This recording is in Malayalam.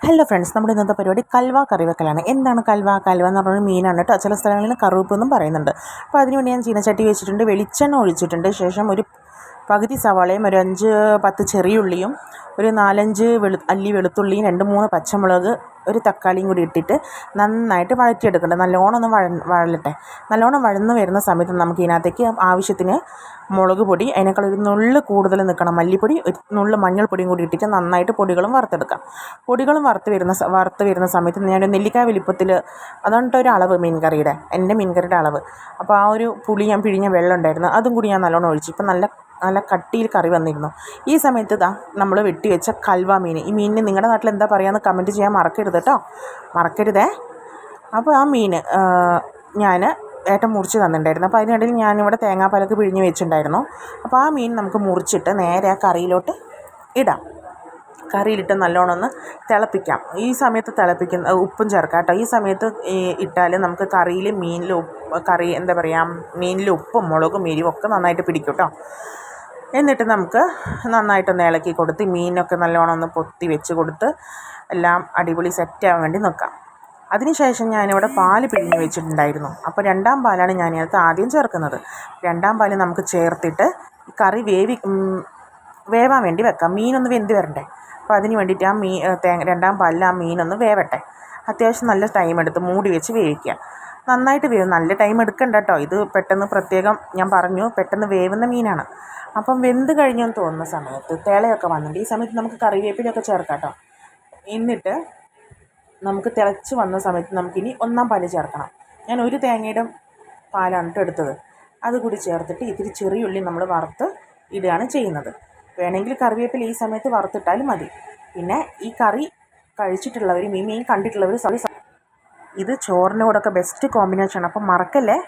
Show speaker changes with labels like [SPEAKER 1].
[SPEAKER 1] ഹലോ ഫ്രണ്ട്സ്, നമ്മുടെ ഇന്നത്തെ പരിപാടി കൽവ കറി വെക്കലാണ്. എന്താണ് കൽവ? കൽവ എന്ന് പറഞ്ഞാൽ മീനാണ് കേട്ടോ. ചില സ്ഥലങ്ങളിൽ കറുവപ്പ് എന്നും പറയുന്നുണ്ട്. അപ്പോൾ അതിനുവേണ്ടി ഞാൻ ചീനച്ചട്ടി വെച്ചിട്ടുണ്ട്, വെളിച്ചെണ്ണ ഒഴിച്ചിട്ടുണ്ട്. ശേഷം ഒരു പകുതി സവാളയും ഒരു 5-10 ചെറിയുള്ളിയും ഒരു 4-5 അല്ലി വെളുത്തുള്ളിയും 2-3 പച്ചമുളക് ഒരു തക്കാളിയും കൂടി ഇട്ടിട്ട് നന്നായിട്ട് വഴറ്റിയെടുക്കേണ്ടത്. നല്ലോണം ഒന്ന് വഴലട്ടെ. നല്ലോണം വഴന്ന് വരുന്ന സമയത്ത് നമുക്ക് ഇതിനകത്തേക്ക് ആവശ്യത്തിന് മുളക് പൊടി, അതിനേക്കാൾ ഒരു നുള്ള് കൂടുതൽ നിൽക്കണം മല്ലിപ്പൊടി, ഒരു നുള്ള് മഞ്ഞൾപ്പൊടിയും കൂടി ഇട്ടിട്ട് നന്നായിട്ട് പൊടികളും വറുത്തെടുക്കാം. പൊടികളും വറുത്ത് വരുന്ന സമയത്ത് ഞാൻ നെല്ലിക്കായ വലിപ്പത്തിൽ, അതുകൊണ്ട് ഒരു അളവ് മീൻ കറിയുടെ, എൻ്റെ മീൻ കറിയുടെ അളവ്. അപ്പോൾ ആ ഒരു പുളി ഞാൻ പിഴിഞ്ഞ വെള്ളം ഉണ്ടായിരുന്നു, അതും കൂടി ഞാൻ നല്ലോണം ഒഴിച്ചു. ഇപ്പം നല്ല കട്ടിയിൽ കറി വന്നിരുന്നു. ഈ സമയത്ത് നമ്മൾ വെട്ടിവെച്ച കൽവ മീൻ, ഈ മീനിന് നിങ്ങളുടെ നാട്ടിൽ എന്താ പറയുകയെന്ന് കമൻറ്റ് ചെയ്യാൻ മറക്കരുത് കേട്ടോ, മറക്കരുതേ. അപ്പോൾ ആ മീൻ ഞാൻ ഏട്ടൻ മുറിച്ച് തന്നിട്ടുണ്ടായിരുന്നു. അപ്പോൾ അതിനിടയിൽ ഞാനിവിടെ തേങ്ങാപ്പാലൊക്കെ പിഴിഞ്ഞ് വെച്ചിട്ടുണ്ടായിരുന്നു. അപ്പോൾ ആ മീൻ നമുക്ക് മുറിച്ചിട്ട് നേരെ ആ കറിയിലോട്ട് ഇടാം. കറിയിലിട്ട് നല്ലോണം ഒന്ന് തിളപ്പിക്കാം. ഈ സമയത്ത് ഉപ്പും ചേർക്കാം കേട്ടോ. ഈ സമയത്ത് ഇട്ടാൽ നമുക്ക് കറിയിൽ മീനിൽ ഉപ്പും മുളകും എരിവും ഒക്കെ നന്നായിട്ട് പിടിക്കും കേട്ടോ. എന്നിട്ട് നമുക്ക് നന്നായിട്ടൊന്ന് ഇളക്കി കൊടുത്ത് മീനൊക്കെ നല്ലോണം ഒന്ന് പൊത്തി വെച്ച് കൊടുത്ത് എല്ലാം അടിപൊളി സെറ്റാകാൻ വേണ്ടി നിൽക്കാം. അതിനുശേഷം ഞാനിവിടെ പാല് പിഴിഞ്ഞ് വെച്ചിട്ടുണ്ടായിരുന്നു. അപ്പോൾ 2ാം പാലാണ് ഞാനതിനകത്ത് ആദ്യം ചേർക്കുന്നത്. 2ാം പാല് നമുക്ക് ചേർത്തിട്ട് കറി വേവാൻ വേണ്ടി വെക്കാം. മീനൊന്ന് വെന്ത് വരണ്ടേ. അപ്പോൾ അതിന് വേണ്ടിയിട്ട് ആ 2ാം പാലിൽ ആ മീനൊന്ന് വേവട്ടെ. അത്യാവശ്യം നല്ല ടൈം എടുത്ത് മൂടി വെച്ച് വേവിക്കുക. നന്നായിട്ട് വേവും. നല്ല ടൈം എടുക്കണ്ട കേട്ടോ. ഇത് പെട്ടെന്ന് പ്രത്യേകം ഞാൻ പറഞ്ഞു, പെട്ടെന്ന് വേവുന്ന മീനാണ്. അപ്പം വെന്ത് കഴിഞ്ഞെന്ന് തോന്നുന്ന സമയത്ത് തിളയൊക്കെ വന്നിട്ട് ഈ സമയത്ത് നമുക്ക് കറിവേപ്പിലൊക്കെ ചേർക്കാം കേട്ടോ. എന്നിട്ട് നമുക്ക് തിളച്ച് വന്ന സമയത്ത് നമുക്കിനി 1ാം പാല് ചേർക്കണം. ഞാൻ ഒരു തേങ്ങയുടെ പാലാണ് കേട്ടോ എടുത്തത്. അതുകൂടി ചേർത്തിട്ട് ഇത്തിരി ചെറിയുള്ളി നമ്മൾ വറുത്ത് ഇടുകയാണ് ചെയ്യുന്നത്. വേണമെങ്കിൽ കറിവേപ്പില ഈ സമയത്ത് വറുത്തിട്ടാലും മതി. പിന്നെ ഈ കറി കഴിച്ചിട്ടുള്ളവർ, മീൻ കണ്ടിട്ടുള്ളവർ, ഇത് ചോറിൻ്റെ കൂടെയൊക്കെ ബെസ്റ്റ് കോമ്പിനേഷനാണ്. അപ്പം മറക്കല്ലേ.